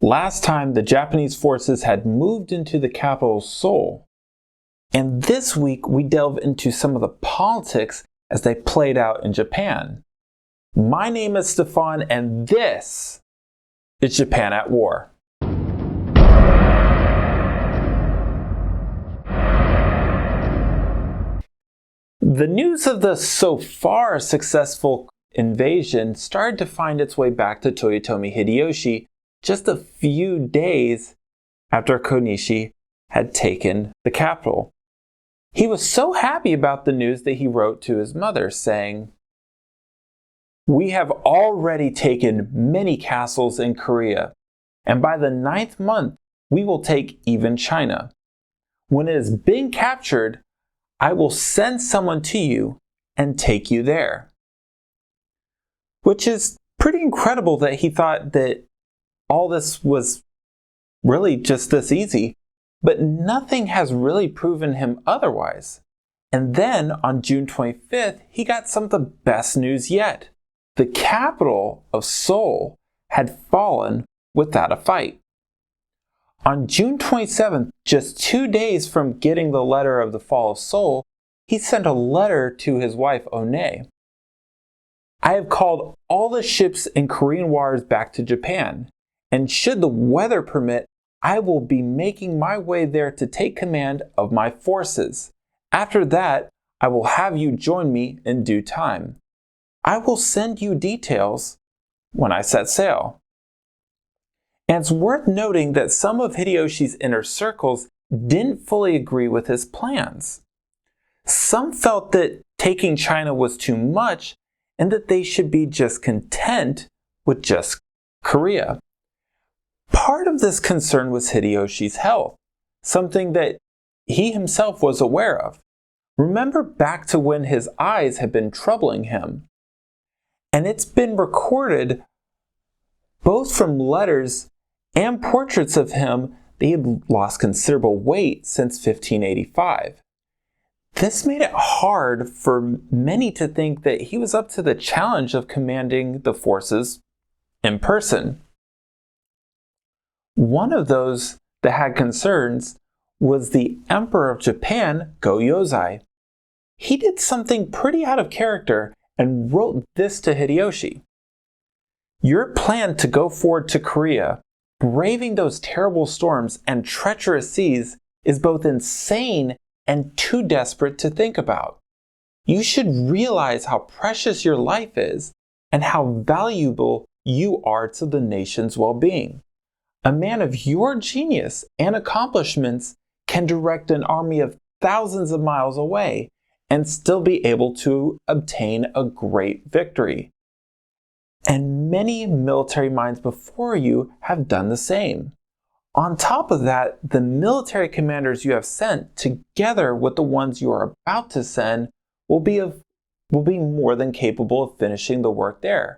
Last time, the Japanese forces had moved into the capital Seoul. And this week, we delve into some of the politics as they played out in Japan. My name is Stefan, and this is Japan at War. The news of the so far successful invasion started to find its way back to Toyotomi Hideyoshi just a few days after Konishi had taken the capital. He was so happy about the news that he wrote to his mother saying, "We have already taken many castles in Korea, and by the 9th month we will take even China. When it has been captured, I will send someone to you and take you there." Which is pretty incredible that he thought that all this was really just this easy, but nothing has really proven him otherwise. And then on June 25th, he got some of the best news yet. The capital of Seoul had fallen without a fight. On June 27th, just 2 days from getting the letter of the fall of Seoul, he sent a letter to his wife One. "I have called all the ships in Korean waters back to Japan, and should the weather permit, I will be making my way there to take command of my forces. After that, I will have you join me in due time. I will send you details when I set sail." And it's worth noting that some of Hideyoshi's inner circles didn't fully agree with his plans. Some felt that taking China was too much and that they should be just content with just Korea. Part of this concern was Hideyoshi's health, something that he himself was aware of. Remember back to when his eyes had been troubling him. And it's been recorded both from letters and portraits of him that he had lost considerable weight since 1585. This made it hard for many to think that he was up to the challenge of commanding the forces in person. One of those that had concerns was the Emperor of Japan, Go-Yozai. He did something pretty out of character and wrote this to Hideyoshi. "Your plan to go forward to Korea, braving those terrible storms and treacherous seas, is both insane and too desperate to think about. You should realize how precious your life is and how valuable you are to the nation's well-being. A man of your genius and accomplishments can direct an army of thousands of miles away and still be able to obtain a great victory. And many military minds before you have done the same. On top of that, the military commanders you have sent, together with the ones you are about to send, will be more than capable of finishing the work there.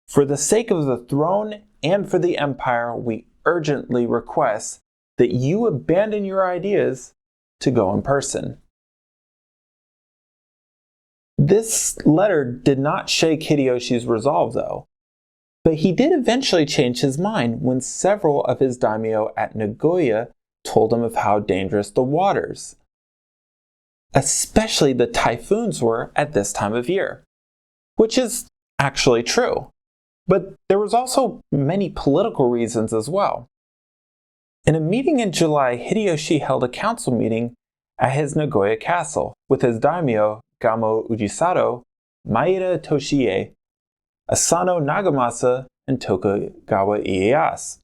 For the sake of the throne and for the empire, we urgently request that you abandon your ideas to go in person." This letter did not shake Hideyoshi's resolve, though, but he did eventually change his mind when several of his daimyo at Nagoya told him of how dangerous the waters, especially the typhoons, were at this time of year, which is actually true. But there was also many political reasons as well. In a meeting in July, Hideyoshi held a council meeting at his Nagoya castle with his daimyo Gamo Ujisato, Maeda Toshie, Asano Nagamasa, and Tokugawa Ieyasu.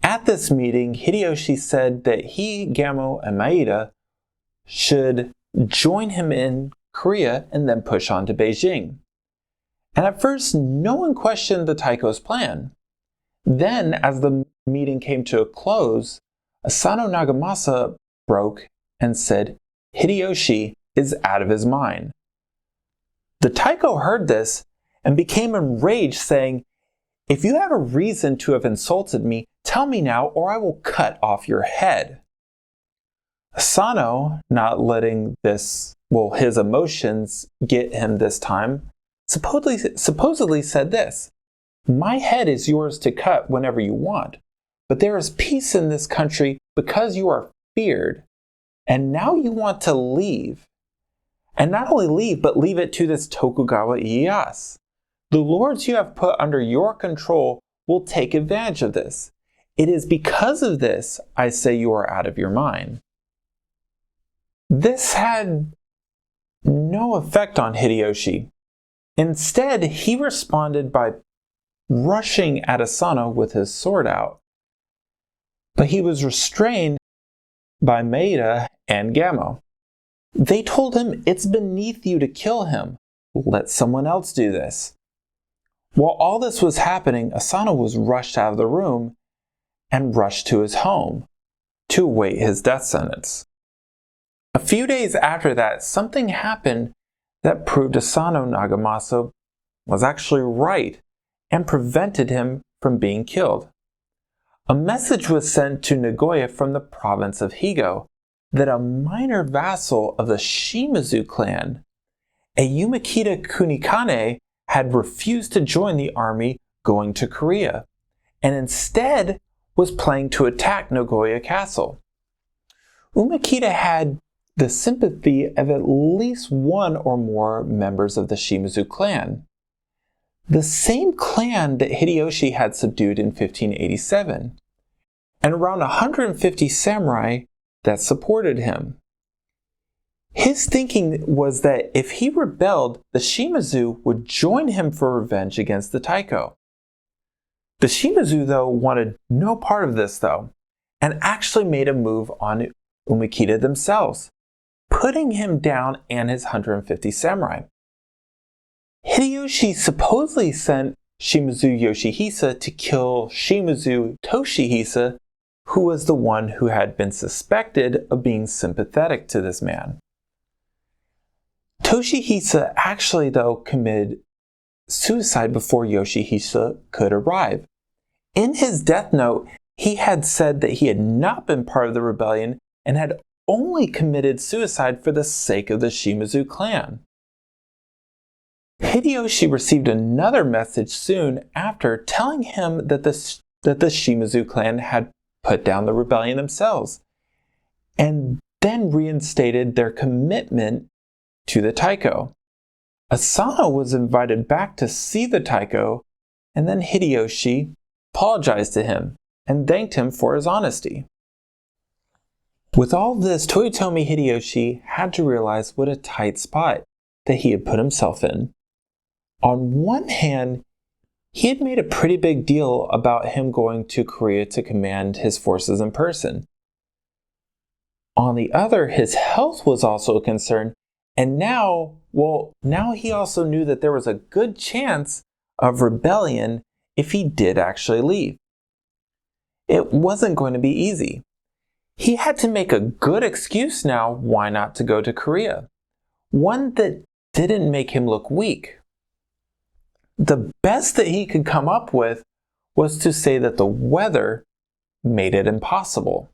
At this meeting, Hideyoshi said that he, Gamo, and Maeda should join him in Korea and then push on to Beijing. And at first, no one questioned the Taiko's plan. Then, as the meeting came to a close, Asano Nagamasa broke and said, "Hideyoshi is out of his mind." The Taiko heard this and became enraged, saying, "If you have a reason to have insulted me, tell me now, or I will cut off your head." Asano, not letting his emotions get him this time, supposedly said this, "My head is yours to cut whenever you want, but there is peace in this country because you are feared. And now you want to leave. And not only leave, but leave it to this Tokugawa Ieyasu. The lords you have put under your control will take advantage of this. It is because of this I say you are out of your mind. This had no effect on Hideyoshi. Instead, he responded by rushing at Asano with his sword out. But he was restrained by Maeda and Gamo. They told him it's beneath you to kill him. Let someone else do this. While all this was happening, Asano was rushed out of the room and rushed to his home to await his death sentence. A few days after that, something happened that proved Asano Nagamasa was actually right and prevented him from being killed. A message was sent to Nagoya from the province of Higo that a minor vassal of the Shimazu clan, a Yumakita Kunikane, had refused to join the army going to Korea, and instead was planning to attack Nagoya Castle. Umakita had the sympathy of at least one or more members of the Shimazu clan, the same clan that Hideyoshi had subdued in 1587, and around 150 samurai that supported him. His thinking was that if he rebelled, the Shimazu would join him for revenge against the Taiko. The Shimazu, though, wanted no part of this, and actually made a move on Umakita themselves, putting him down and his 150 samurai. Hideyoshi supposedly sent Shimazu Yoshihisa to kill Shimazu Toshihisa, who was the one who had been suspected of being sympathetic to this man. Toshihisa actually, though, committed suicide before Yoshihisa could arrive. In his death note, he had said that he had not been part of the rebellion and had only committed suicide for the sake of the Shimazu clan. Hideyoshi received another message soon after telling him that the Shimazu clan had put down the rebellion themselves, and then reinstated their commitment to the Taiko. Asano was invited back to see the Taiko, and then Hideyoshi apologized to him and thanked him for his honesty. With all this, Toyotomi Hideyoshi had to realize what a tight spot that he had put himself in. On one hand, he had made a pretty big deal about him going to Korea to command his forces in person. On the other, his health was also a concern, and now he also knew that there was a good chance of rebellion if he did actually leave. It wasn't going to be easy. He had to make a good excuse now why not to go to Korea, one that didn't make him look weak. The best that he could come up with was to say that the weather made it impossible.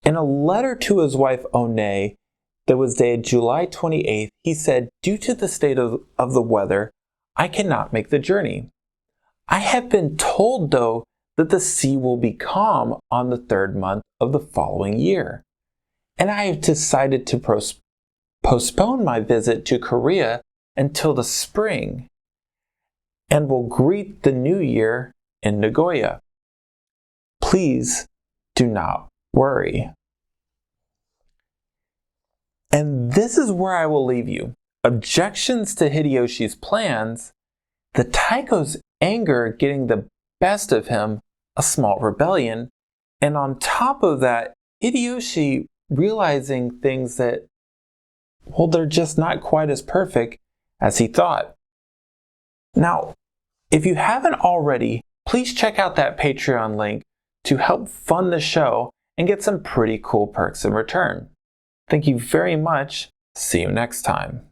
In a letter to his wife One that was dated July 28th, he said, "Due to the state of the weather, I cannot make the journey. I have been told, though, that the sea will be calm on the 3rd month of the following year, and I have decided to postpone my visit to Korea until the spring, and will greet the new year in Nagoya. Please do not worry." And this is where I will leave you. Objections to Hideyoshi's plans, the Taiko's anger getting the best of him, a small rebellion, and on top of that, Hideyoshi realizing things that, well, they're just not quite as perfect as he thought. Now, if you haven't already, please check out that Patreon link to help fund the show and get some pretty cool perks in return. Thank you very much. See you next time.